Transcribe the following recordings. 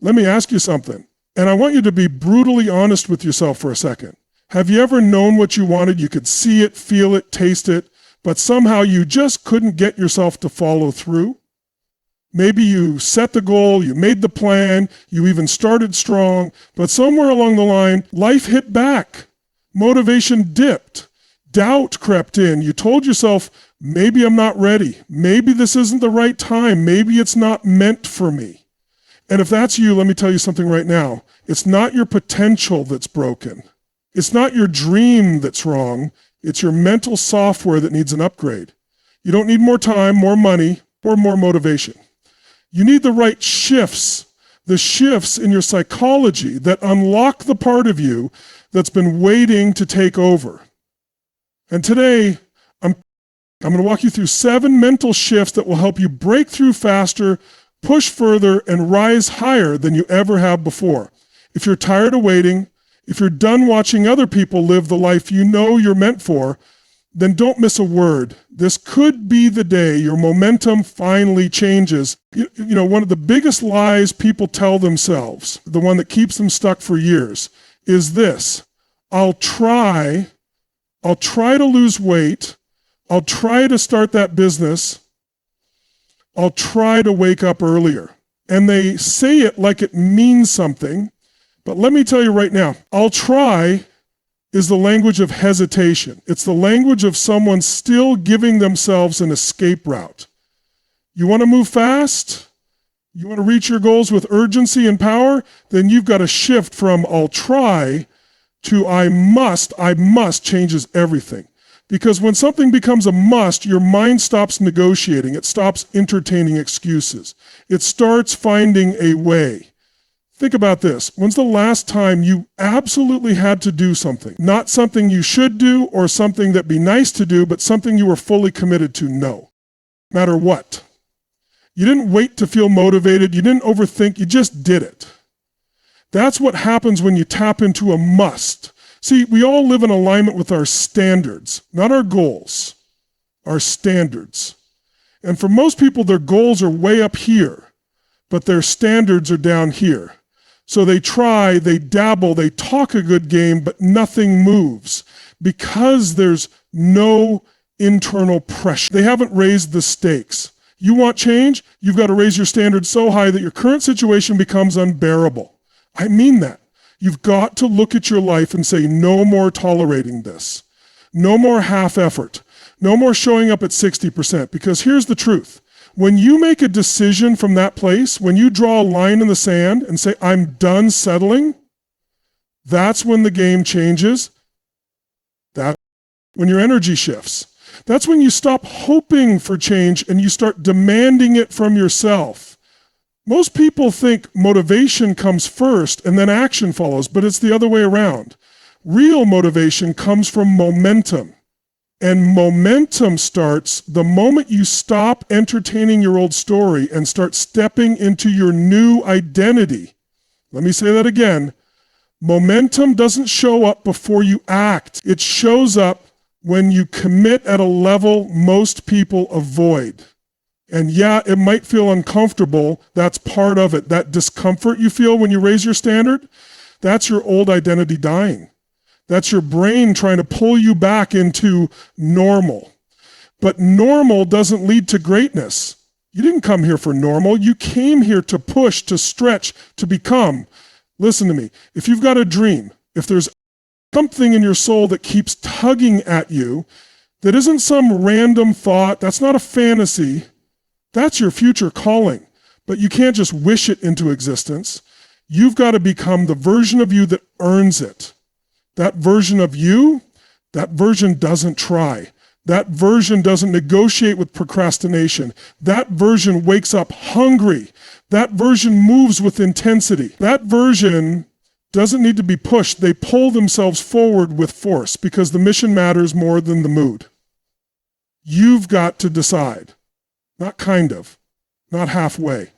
Let me ask you something, and I want you to be brutally honest with yourself for a second. Have you ever known what you wanted? You could see it, feel it, taste it, but somehow you just couldn't get yourself to follow through? Maybe you set the goal, you made the plan, you even started strong, but somewhere along the line, life hit back. Motivation dipped. Doubt crept in. You told yourself, maybe I'm not ready. Maybe this isn't the right time. Maybe it's not meant for me. And if that's you, let me tell you something right now. It's not your potential that's broken. It's not your dream that's wrong. It's your mental software that needs an upgrade. You don't need more time, more money, or more motivation. You need the right shifts, the shifts in your psychology that unlock the part of you that's been waiting to take over. And today, I'm going to walk you through 7 mental shifts that will help you break through faster, push further, and rise higher than you ever have before. If you're tired of waiting, if you're done watching other people live the life you know you're meant for, then don't miss a word. This could be the day your momentum finally changes. You know, one of the biggest lies people tell themselves, the one that keeps them stuck for years, is this: I'll try to lose weight, I'll try to start that business, I'll try to wake up earlier. And they say it like it means something, but let me tell you right now, I'll try is the language of hesitation. It's the language of someone still giving themselves an escape route. You want to move fast? You want to reach your goals with urgency and power? Then you've got to shift from I'll try to I must changes everything. Because when something becomes a must, your mind stops negotiating. It stops entertaining excuses. It starts finding a way. Think about this. When's the last time you absolutely had to do something? Not something you should do or something that'd be nice to do, but something you were fully committed to no matter what. You didn't wait to feel motivated. You didn't overthink. You just did it. That's what happens when you tap into a must. See, we all live in alignment with our standards, not our goals, our standards. And for most people, their goals are way up here, but their standards are down here. So they try, they dabble, they talk a good game, but nothing moves because there's no internal pressure. They haven't raised the stakes. You want change? You've got to raise your standards so high that your current situation becomes unbearable. I mean that. You've got to look at your life and say, no more tolerating this. No more half effort. No more showing up at 60%. Because here's the truth. When you make a decision from that place, when you draw a line in the sand and say, I'm done settling, that's when the game changes. That's when your energy shifts. That's when you stop hoping for change and you start demanding it from yourself. Most people think motivation comes first and then action follows, but it's the other way around. Real motivation comes from momentum. And momentum starts the moment you stop entertaining your old story and start stepping into your new identity. Let me say that again. Momentum doesn't show up before you act. It shows up when you commit at a level most people avoid. And yeah, it might feel uncomfortable. That's part of it. That discomfort you feel when you raise your standard, that's your old identity dying. That's your brain trying to pull you back into normal. But normal doesn't lead to greatness. You didn't come here for normal. You came here to push, to stretch, to become. Listen to me. If you've got a dream, if there's something in your soul that keeps tugging at you, that isn't some random thought, that's not a fantasy, that's your future calling. But you can't just wish it into existence. You've got to become the version of you that earns it. That version of you, that version doesn't try. That version doesn't negotiate with procrastination. That version wakes up hungry. That version moves with intensity. That version doesn't need to be pushed. They pull themselves forward with force because the mission matters more than the mood. You've got to decide, not kind of, not halfway,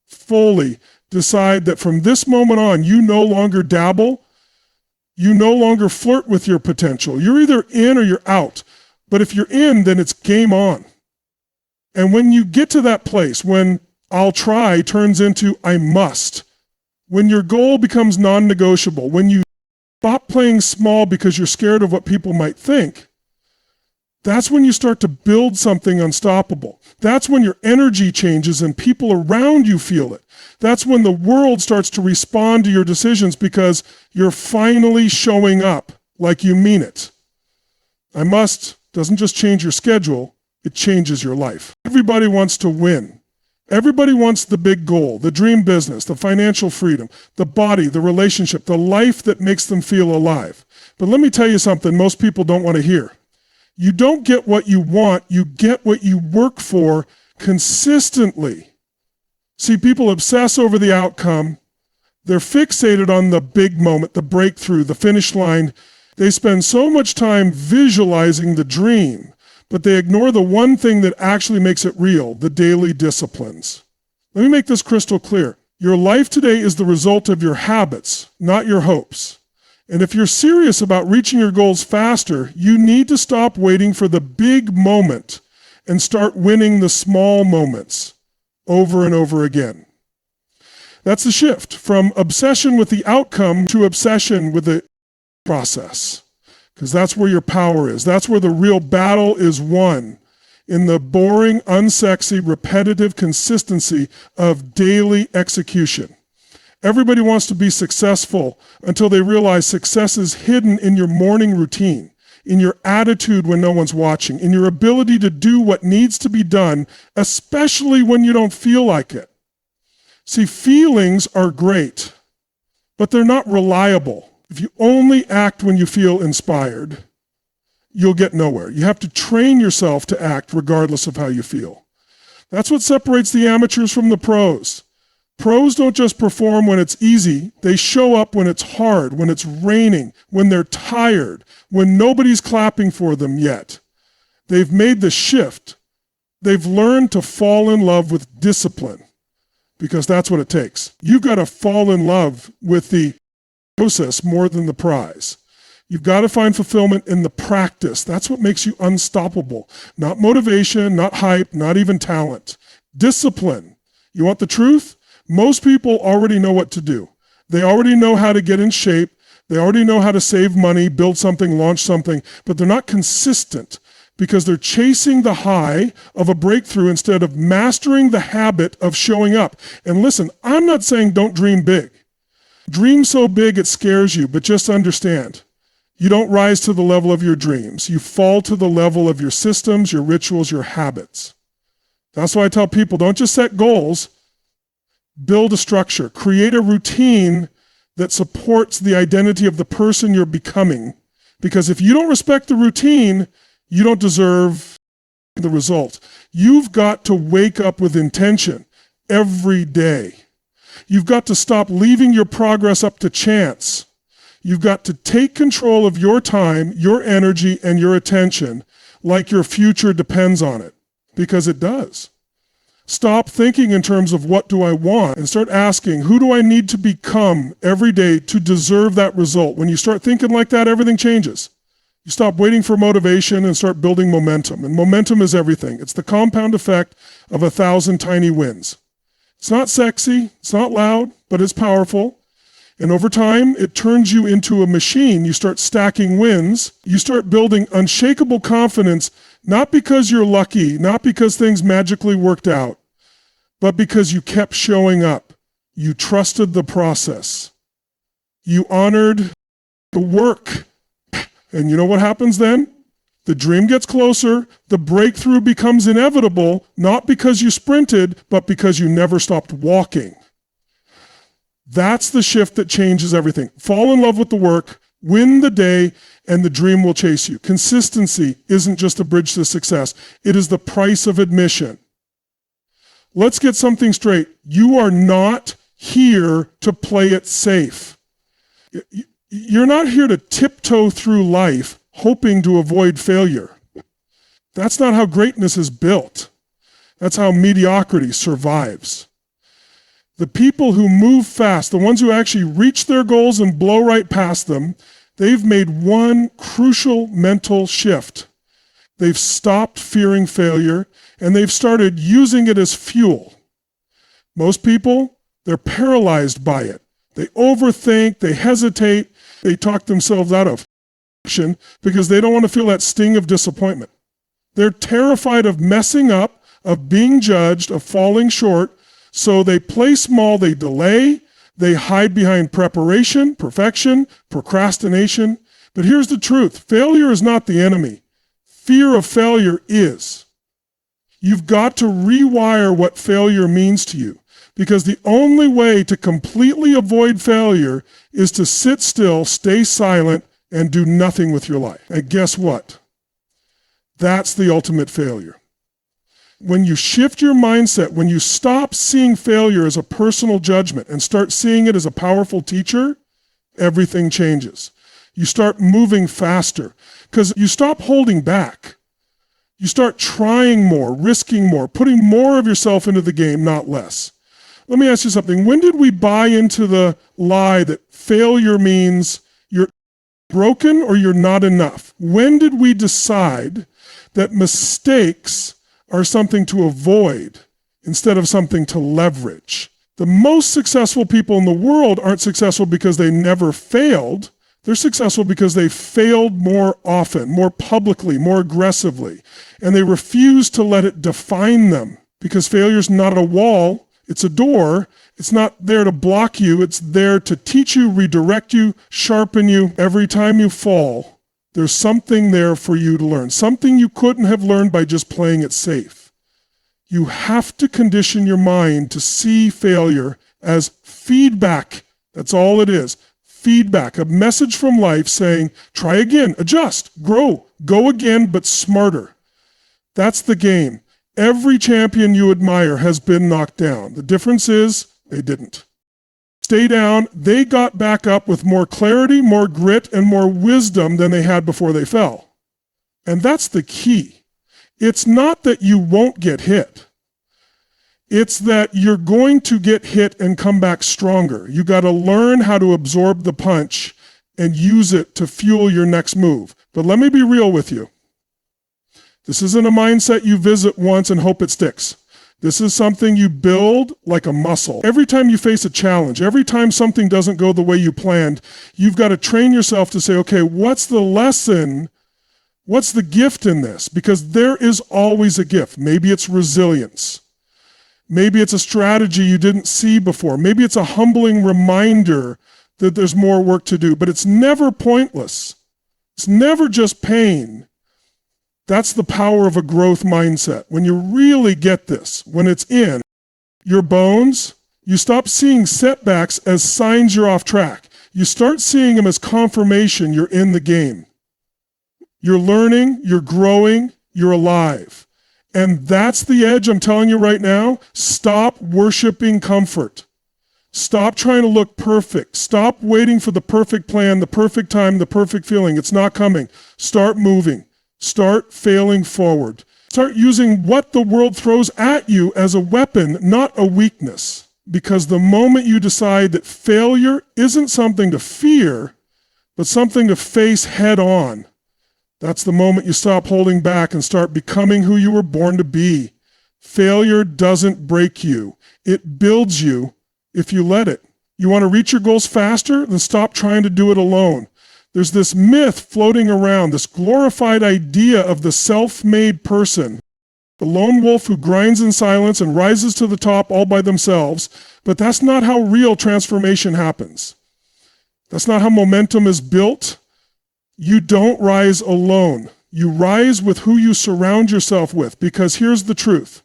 fully decide that from this moment on, you no longer dabble. You no longer flirt with your potential. You're either in or you're out. But if you're in, then it's game on. And when you get to that place, when I'll try turns into I must, When your goal becomes non-negotiable, when you stop playing small because you're scared of what people might think, that's when you start to build something unstoppable. That's when your energy changes and people around you feel it. That's when the world starts to respond to your decisions because you're finally showing up like you mean it. Doesn't just change your schedule, it changes your life. Everybody wants to win. Everybody wants the big goal, the dream business, the financial freedom, the body, the relationship, the life that makes them feel alive. But let me tell you something most people don't want to hear. You don't get what you want, you get what you work for consistently. See, people obsess over the outcome. They're fixated on the big moment, the breakthrough, the finish line. They spend so much time visualizing the dream, but they ignore the one thing that actually makes it real, the daily disciplines. Let me make this crystal clear. Your life today is the result of your habits, not your hopes. And if you're serious about reaching your goals faster, you need to stop waiting for the big moment and start winning the small moments over and over again. That's the shift from obsession with the outcome to obsession with the process, because that's where your power is. That's where the real battle is won, in the boring, unsexy, repetitive consistency of daily execution. Everybody wants to be successful until they realize success is hidden in your morning routine, in your attitude when no one's watching, in your ability to do what needs to be done, especially when you don't feel like it. See, feelings are great, but they're not reliable. If you only act when you feel inspired, you'll get nowhere. You have to train yourself to act regardless of how you feel. That's what separates the amateurs from the pros. Pros don't just perform when it's easy, they show up when it's hard, when it's raining, when they're tired, when nobody's clapping for them yet. They've made the shift. They've learned to fall in love with discipline, because that's what it takes. You've got to fall in love with the process more than the prize. You've got to find fulfillment in the practice. That's what makes you unstoppable. Not motivation, not hype, not even talent. Discipline. You want the truth? Most people already know what to do. They already know how to get in shape. They already know how to save money, build something, launch something, but they're not consistent because they're chasing the high of a breakthrough instead of mastering the habit of showing up. And listen, I'm not saying don't dream big. Dream so big it scares you, but just understand, you don't rise to the level of your dreams. You fall to the level of your systems, your rituals, your habits. That's why I tell people, don't just set goals. Build a structure, create a routine that supports the identity of the person you're becoming. Because if you don't respect the routine, you don't deserve the result. You've got to wake up with intention every day. You've got to stop leaving your progress up to chance. You've got to take control of your time, your energy, and your attention like your future depends on it, because it does. Stop thinking in terms of what do I want and start asking, who do I need to become every day to deserve that result? When you start thinking like that, everything changes. You stop waiting for motivation and start building momentum. And momentum is everything. It's the compound effect of 1,000 tiny wins. It's not sexy, it's not loud, but it's powerful. And over time, it turns you into a machine. You start stacking wins. You start building unshakable confidence, not because you're lucky, not because things magically worked out, but because you kept showing up. You trusted the process. You honored the work. And you know what happens then? The dream gets closer. The breakthrough becomes inevitable, not because you sprinted, but because you never stopped walking. That's the shift that changes everything. Fall in love with the work, win the day, and the dream will chase you. Consistency isn't just a bridge to success. It is the price of admission. Let's get something straight. You are not here to play it safe. You're not here to tiptoe through life hoping to avoid failure. That's not how greatness is built. That's how mediocrity survives. The people who move fast, the ones who actually reach their goals and blow right past them, they've made one crucial mental shift. They've stopped fearing failure, and they've started using it as fuel. Most people, they're paralyzed by it. They overthink, they hesitate, they talk themselves out of action because they don't want to feel that sting of disappointment. They're terrified of messing up, of being judged, of falling short, so they play small, they delay, they hide behind preparation, perfection, procrastination. But here's the truth. Failure is not the enemy. Fear of failure is. You've got to rewire what failure means to you, because the only way to completely avoid failure is to sit still, stay silent, and do nothing with your life. And guess what? That's the ultimate failure. When you shift your mindset, when you stop seeing failure as a personal judgment and start seeing it as a powerful teacher, everything changes. You start moving faster because you stop holding back. You start trying more, risking more, putting more of yourself into the game, not less. Let me ask you something. When did we buy into the lie that failure means you're broken or you're not enough? When did we decide that mistakes are something to avoid instead of something to leverage? The most successful people in the world aren't successful because they never failed. They're successful because they failed more often, more publicly, more aggressively, and they refuse to let it define them, because failure's not a wall, it's a door. It's not there to block you, it's there to teach you, redirect you, sharpen you. Every time you fall, there's something there for you to learn, something you couldn't have learned by just playing it safe. You have to condition your mind to see failure as feedback. That's all it is. Feedback, a message from life saying, try again, adjust, grow, go again, but smarter. That's the game. Every champion you admire has been knocked down. The difference is they didn't. Stay down. They got back up with more clarity, more grit, and more wisdom than they had before they fell. And that's the key. It's not that you won't get hit. It's that you're going to get hit and come back stronger. You got to learn how to absorb the punch and use it to fuel your next move. But let me be real with you. This isn't a mindset you visit once and hope it sticks. This is something you build like a muscle. Every time you face a challenge, every time something doesn't go the way you planned, you've got to train yourself to say, okay, what's the lesson? What's the gift in this? Because there is always a gift. Maybe it's resilience. Maybe it's a strategy you didn't see before. Maybe it's a humbling reminder that there's more work to do, but it's never pointless. It's never just pain. That's the power of a growth mindset. When you really get this, when it's in your bones, you stop seeing setbacks as signs you're off track. You start seeing them as confirmation you're in the game. You're learning, you're growing, you're alive. And that's the edge I'm telling you right now. Stop worshiping comfort. Stop trying to look perfect. Stop waiting for the perfect plan, the perfect time, the perfect feeling. It's not coming. Start moving. Start failing forward. Start using what the world throws at you as a weapon, not a weakness. Because the moment you decide that failure isn't something to fear, but something to face head on, that's the moment you stop holding back and start becoming who you were born to be. Failure doesn't break you. It builds you if you let it. You want to reach your goals faster? Then stop trying to do it alone. There's this myth floating around, this glorified idea of the self-made person, the lone wolf who grinds in silence and rises to the top all by themselves. But that's not how real transformation happens. That's not how momentum is built. You don't rise alone. You rise with who you surround yourself with, because here's the truth.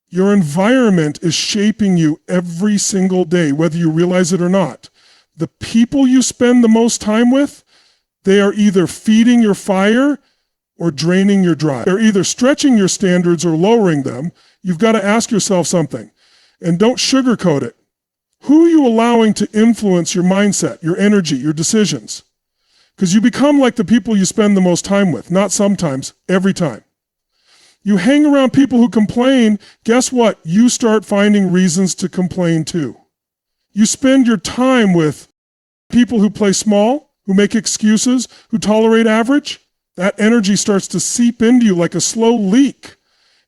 Your environment is shaping you every single day, whether you realize it or not. The people you spend the most time with, they are either feeding your fire or draining your drive. They're either stretching your standards or lowering them. You've got to ask yourself something, and don't sugarcoat it. Who are you allowing to influence your mindset, your energy, your decisions? Because you become like the people you spend the most time with, not sometimes, every time. You hang around people who complain, guess what? You start finding reasons to complain too. You spend your time with people who play small, who make excuses, who tolerate average. That energy starts to seep into you like a slow leak.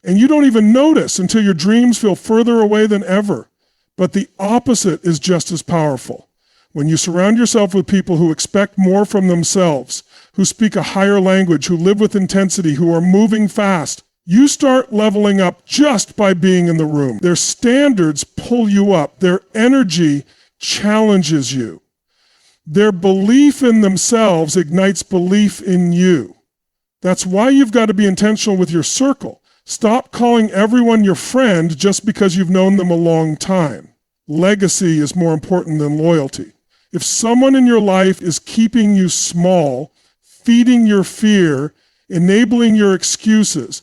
And you don't even notice until your dreams feel further away than ever. But the opposite is just as powerful. When you surround yourself with people who expect more from themselves, who speak a higher language, who live with intensity, who are moving fast, you start leveling up just by being in the room. Their standards pull you up. Their energy challenges you. Their belief in themselves ignites belief in you. That's why you've got to be intentional with your circle. Stop calling everyone your friend just because you've known them a long time. Legacy is more important than loyalty. If someone in your life is keeping you small, feeding your fear, enabling your excuses,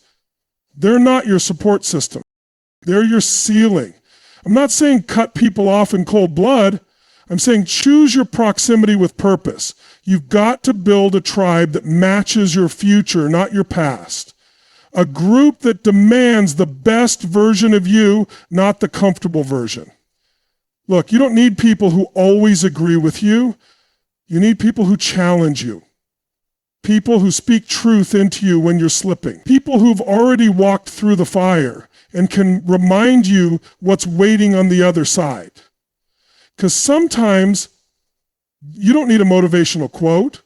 they're not your support system. They're your ceiling. I'm not saying cut people off in cold blood. I'm saying choose your proximity with purpose. You've got to build a tribe that matches your future, not your past. A group that demands the best version of you, not the comfortable version. Look, you don't need people who always agree with you. You need people who challenge you. People who speak truth into you when you're slipping. People who've already walked through the fire and can remind you what's waiting on the other side. Because sometimes you don't need a motivational quote.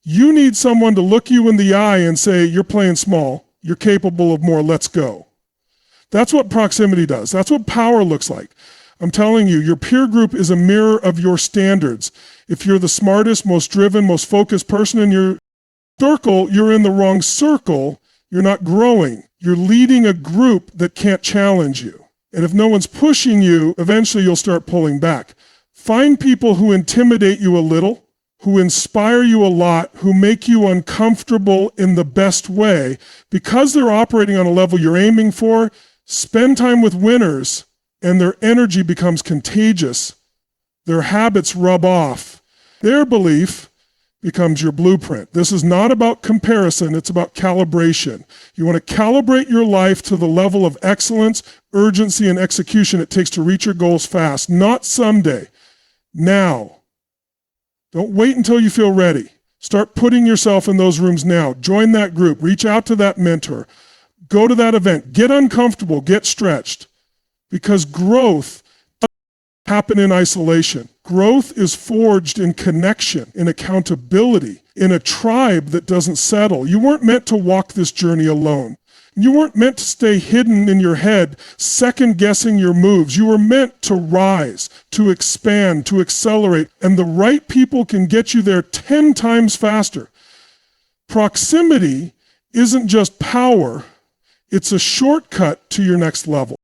You need someone to look you in the eye and say, you're playing small. You're capable of more. Let's go. That's what proximity does. That's what power looks like. I'm telling you, your peer group is a mirror of your standards. If you're the smartest, most driven, most focused person in your circle, you're in the wrong circle. You're not growing. You're leading a group that can't challenge you. And if no one's pushing you, eventually you'll start pulling back. Find people who intimidate you a little, who inspire you a lot, who make you uncomfortable in the best way. Because they're operating on a level you're aiming for, spend time with winners, and their energy becomes contagious. Their habits rub off. Their belief becomes your blueprint. This is not about comparison, it's about calibration. You want to calibrate your life to the level of excellence, urgency, and execution it takes to reach your goals fast, not someday, now. Don't wait until you feel ready. Start putting yourself in those rooms now. Join that group, reach out to that mentor, go to that event, get uncomfortable, get stretched. Because growth doesn't happen in isolation. Growth is forged in connection, in accountability, in a tribe that doesn't settle. You weren't meant to walk this journey alone. You weren't meant to stay hidden in your head, second-guessing your moves. You were meant to rise, to expand, to accelerate, and the right people can get you there 10 times faster. Proximity isn't just power, it's a shortcut to your next level.